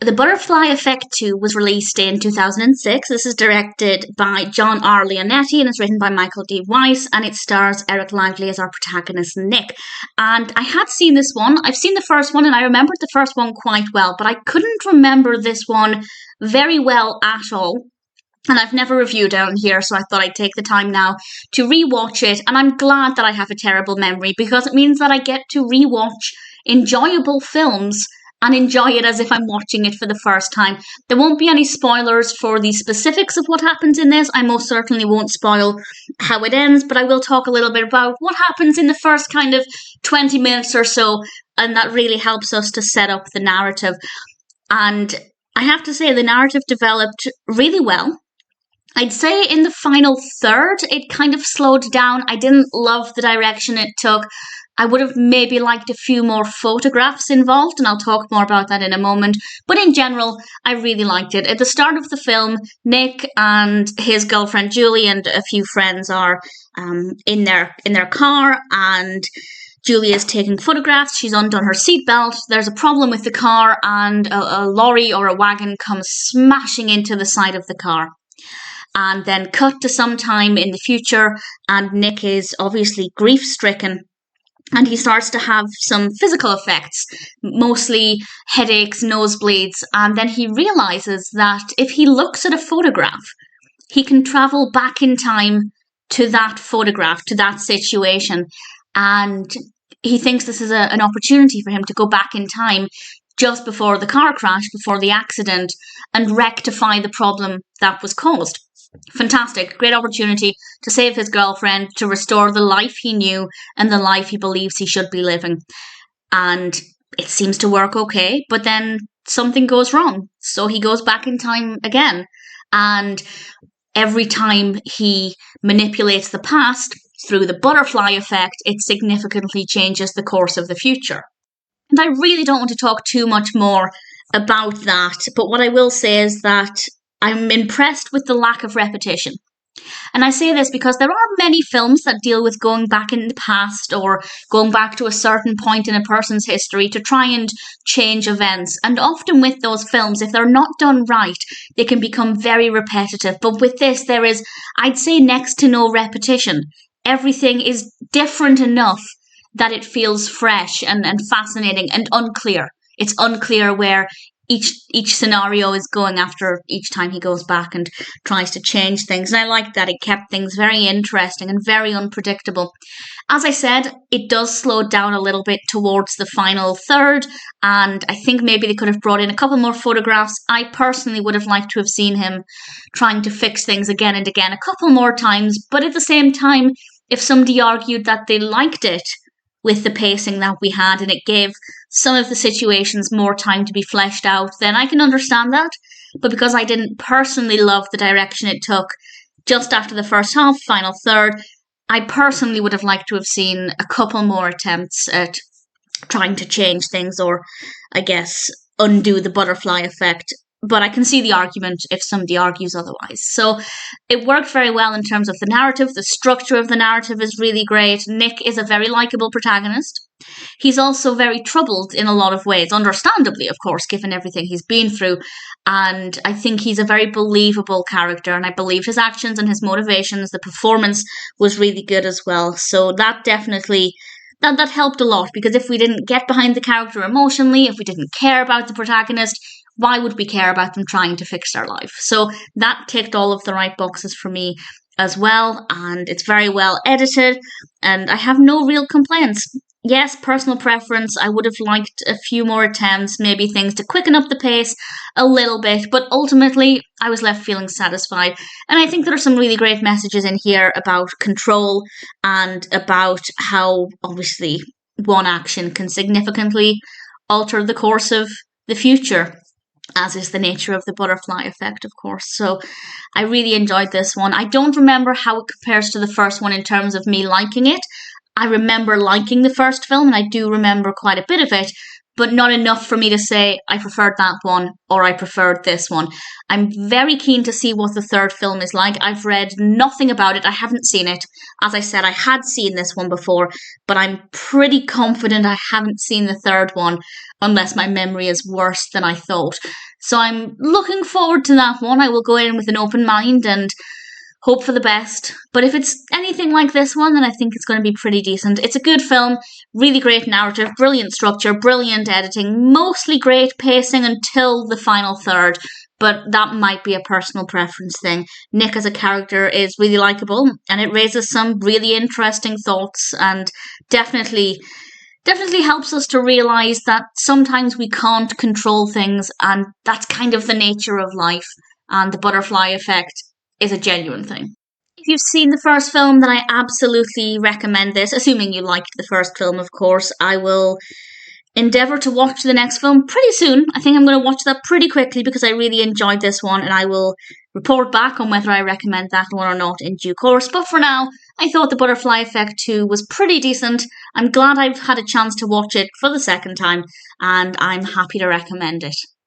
The Butterfly Effect 2 was released in 2006. This is directed by John R. Leonetti and it's written by Michael D. Weiss, and it stars Eric Lively as our protagonist, Nick. And I had seen this one. I've seen the first one and I remembered the first one quite well, but I couldn't remember this one very well at all. And I've never reviewed it on here, so I thought I'd take the time now to rewatch it. And I'm glad that I have a terrible memory because it means that I get to rewatch enjoyable films and enjoy it as if I'm watching it for the first time. There won't be any spoilers for the specifics of what happens in this. I most certainly won't spoil how it ends, but I will talk a little bit about what happens in the first kind of 20 minutes or so, and that really helps us to set up the narrative. And I have to say, the narrative developed really well. I'd say in the final third, it kind of slowed down. I didn't love the direction it took. I would have maybe liked a few more photographs involved, and I'll talk more about that in a moment. But in general, I really liked it. At the start of the film, Nick and his girlfriend Julie and a few friends are in their car, and Julie is taking photographs. She's undone her seatbelt. There's a problem with the car, and a lorry or a wagon comes smashing into the side of the car. And then cut to some time in the future, and Nick is obviously grief-stricken. And he starts to have some physical effects, mostly headaches, nosebleeds. And then he realizes that if he looks at a photograph, he can travel back in time to that photograph, to that situation. And he thinks this is an opportunity for him to go back in time just before the car crash, before the accident, and rectify the problem that was caused. Fantastic. Great opportunity to save his girlfriend, to restore the life he knew and the life he believes he should be living. And it seems to work okay, but then something goes wrong. So he goes back in time again. And every time he manipulates the past through the butterfly effect, it significantly changes the course of the future. And I really don't want to talk too much more about that, but what I will say is that I'm impressed with the lack of repetition. And I say this because there are many films that deal with going back in the past or going back to a certain point in a person's history to try and change events. And often with those films, if they're not done right, they can become very repetitive. But with this, there is, I'd say, next to no repetition. Everything is different enough that it feels fresh and fascinating and unclear. It's unclear where each scenario is going after each time he goes back and tries to change things. And I like that. It kept things very interesting and very unpredictable. As I said, it does slow down a little bit towards the final third, and I think maybe they could have brought in a couple more photographs. I personally would have liked to have seen him trying to fix things again and again a couple more times, but at the same time, if somebody argued that they liked it with the pacing that we had and it gave some of the situations more time to be fleshed out, then I can understand that. But because I didn't personally love the direction it took just after the first half, final third, I personally would have liked to have seen a couple more attempts at trying to change things or, I guess, undo the butterfly effect. But I can see the argument if somebody argues otherwise. So it worked very well in terms of the narrative. The structure of the narrative is really great. Nick is a very likable protagonist. He's also very troubled in a lot of ways, understandably, of course, given everything he's been through. And I think he's a very believable character, and I believe his actions and his motivations. The performance was really good as well. So that definitely, that helped a lot, because if we didn't get behind the character emotionally, if we didn't care about the protagonist, why would we care about them trying to fix their life? So that ticked all of the right boxes for me as well, and it's very well edited, and I have no real complaints. Yes, personal preference, I would have liked a few more attempts, maybe things to quicken up the pace a little bit, but ultimately I was left feeling satisfied. And I think there are some really great messages in here about control and about how, obviously, one action can significantly alter the course of the future, as is the nature of the butterfly effect, of course. So I really enjoyed this one. I don't remember how it compares to the first one in terms of me liking it. I remember liking the first film, and I do remember quite a bit of it, but not enough for me to say I preferred that one or I preferred this one. I'm very keen to see what the third film is like. I've read nothing about it. I haven't seen it. As I said, I had seen this one before, but I'm pretty confident I haven't seen the third one unless my memory is worse than I thought. So I'm looking forward to that one. I will go in with an open mind and hope for the best. But if it's anything like this one, then I think it's going to be pretty decent. It's a good film, really great narrative, brilliant structure, brilliant editing, mostly great pacing until the final third. But that might be a personal preference thing. Nick as a character is really likable, and it raises some really interesting thoughts, and definitely helps us to realize that sometimes we can't control things, and that's kind of the nature of life, and the butterfly effect is a genuine thing. If you've seen the first film, then I absolutely recommend this, assuming you liked the first film, of course. I will endeavour to watch the next film pretty soon. I think I'm going to watch that pretty quickly because I really enjoyed this one, and I will report back on whether I recommend that one or not in due course. But for now, I thought The Butterfly Effect 2 was pretty decent. I'm glad I've had a chance to watch it for the second time, and I'm happy to recommend it.